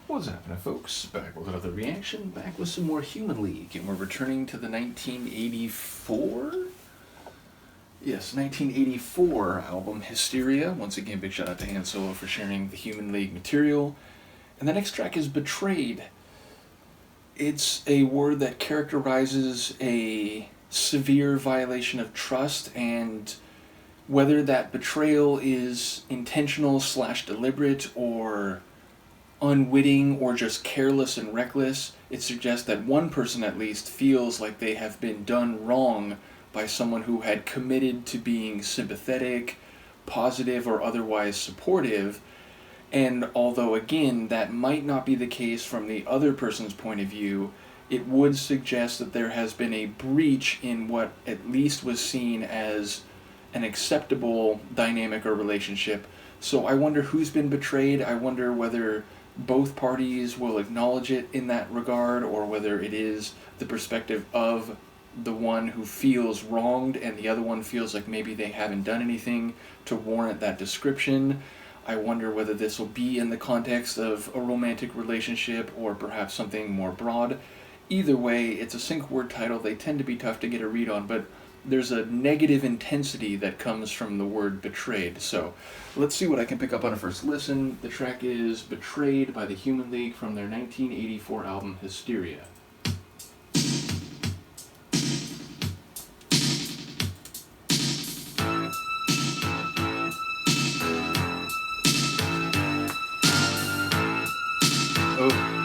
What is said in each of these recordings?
What's happening, folks? Back with another reaction, back with some more Human League, and we're returning to the 1984? Yes, 1984 album Hysteria. Once again, big shout out to Han Solo for sharing the Human League material. And the next track is Betrayed. It's a word that characterizes a severe violation of trust, and whether that betrayal is intentional slash deliberate or unwitting or just careless and reckless, it suggests that one person at least feels like they have been done wrong by someone who had committed to being sympathetic, positive, or otherwise supportive. And although, again, that might not be the case from the other person's point of view, it would suggest that there has been a breach in what at least was seen as an acceptable dynamic or relationship. So I wonder who's been betrayed. I wonder whether both parties will acknowledge it in that regard, or whether it is the perspective of the one who feels wronged and the other one feels like maybe they haven't done anything to warrant that description. I wonder whether this will be in the context of a romantic relationship or perhaps something more broad. Either way, it's a sync word title. They tend to be tough to get a read on, but there's a negative intensity that comes from the word betrayed. So let's see what I can pick up on a first listen. The track is Betrayed by the Human League from their 1984 album Hysteria. Oh.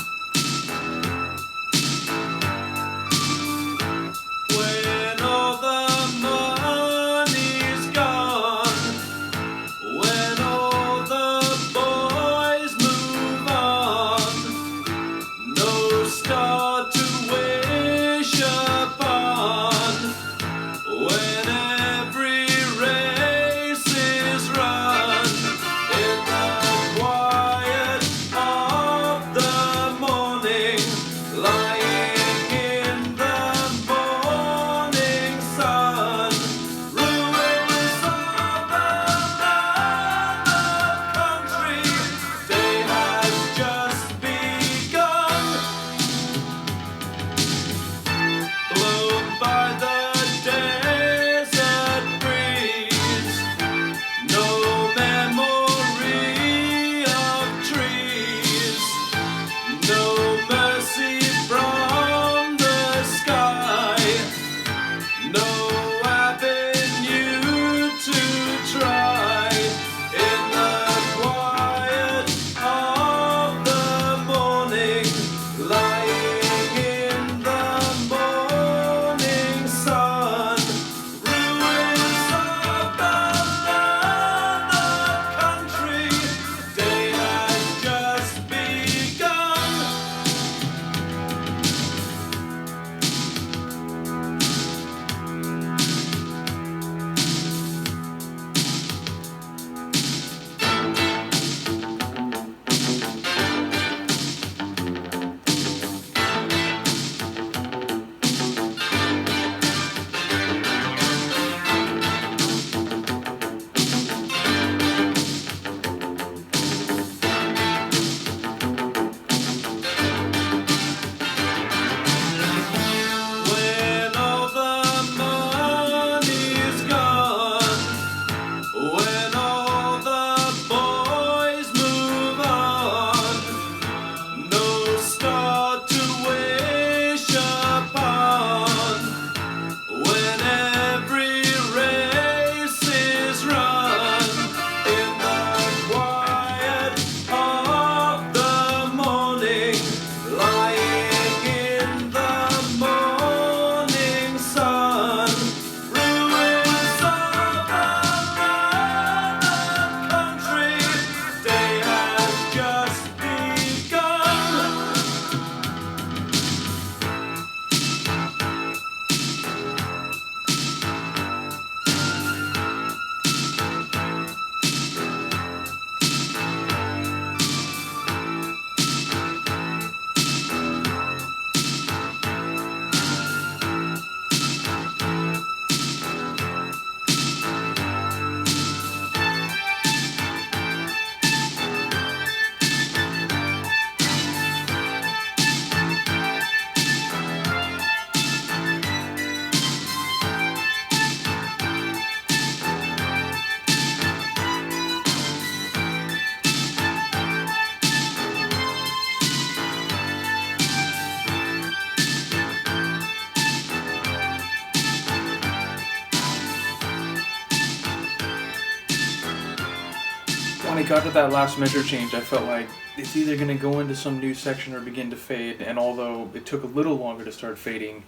it got to that last measure change, I felt like it's either going to go into some new section or begin to fade, and although it took a little longer to start fading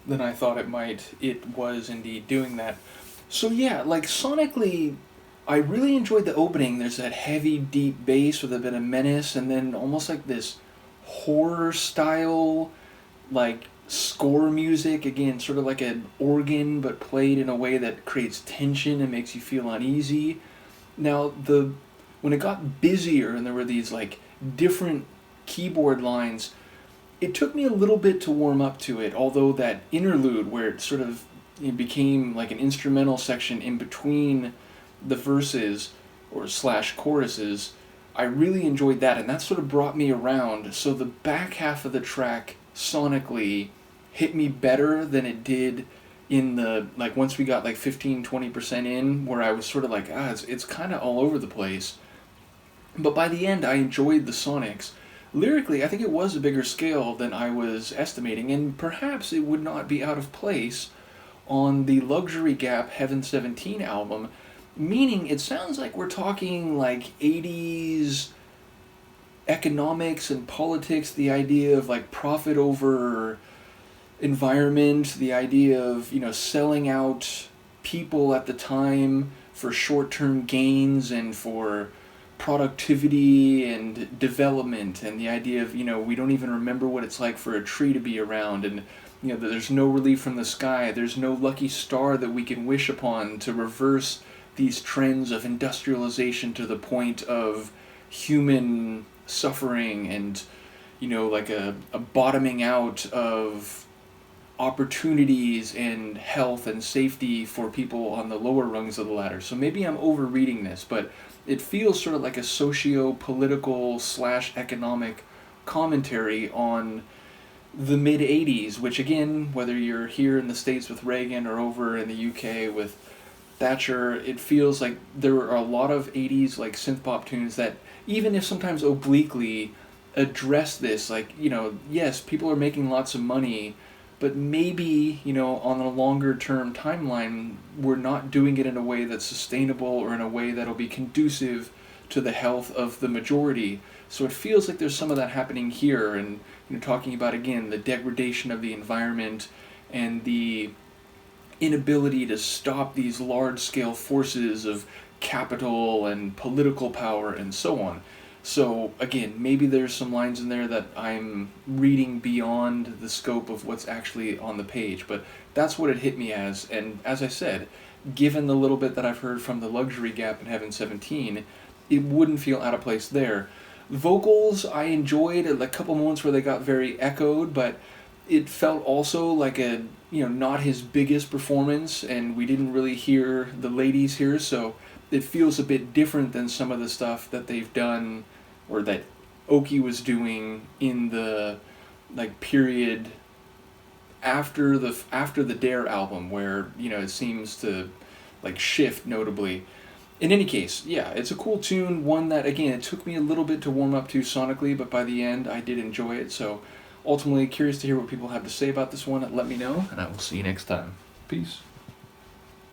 than I thought it might, it was indeed doing that. So yeah, like sonically, I really enjoyed the opening. There's that heavy, deep bass with a bit of menace, and then almost like this horror style, like score music, again, sort of like an organ, but played in a way that creates tension and makes you feel uneasy. Now, when it got busier and there were these like different keyboard lines, it took me a little bit to warm up to it, although that interlude where it became like an instrumental section in between the verses or slash choruses, I really enjoyed that, and that sort of brought me around. So the back half of the track sonically hit me better than it did in the, like, once we got like 15-20% in, where I was sort of like, it's kind of all over the place. But by the end, I enjoyed the sonics. Lyrically, I think it was a bigger scale than I was estimating, and perhaps it would not be out of place on the Luxury Gap Heaven 17 album, meaning it sounds like we're talking like 80s economics and politics, the idea of like profit over environment, the idea of, selling out people at the time for short-term gains and for productivity and development, and the idea of, we don't even remember what it's like for a tree to be around, and that there's no relief from the sky, there's no lucky star that we can wish upon to reverse these trends of industrialization to the point of human suffering and, like a bottoming out of opportunities and health and safety for people on the lower rungs of the ladder. So maybe I'm overreading this, but it feels sort of like a socio-political / economic commentary on the mid-'80s, which again, whether you're here in the States with Reagan or over in the UK with Thatcher, it feels like there are a lot of 80s like synth-pop tunes that, even if sometimes obliquely, address this, like, yes, people are making lots of money, but maybe, on a longer term timeline, we're not doing it in a way that's sustainable or in a way that'll be conducive to the health of the majority. So it feels like there's some of that happening here, and talking about, again, the degradation of the environment and the inability to stop these large-scale forces of capital and political power and so on. So, again, maybe there's some lines in there that I'm reading beyond the scope of what's actually on the page, but that's what it hit me as, and as I said, given the little bit that I've heard from the Luxury Gap in Heaven 17, it wouldn't feel out of place there. Vocals, I enjoyed a couple moments where they got very echoed, but it felt also like a, not his biggest performance, and we didn't really hear the ladies here, so it feels a bit different than some of the stuff that they've done, or that Oki was doing in the period after the Dare album, where it seems to shift notably. In any case, yeah, it's a cool tune, one that, again, it took me a little bit to warm up to sonically, but by the end I did enjoy it. So ultimately curious to hear what people have to say about this one. Let me know, and I will see you next time. Peace.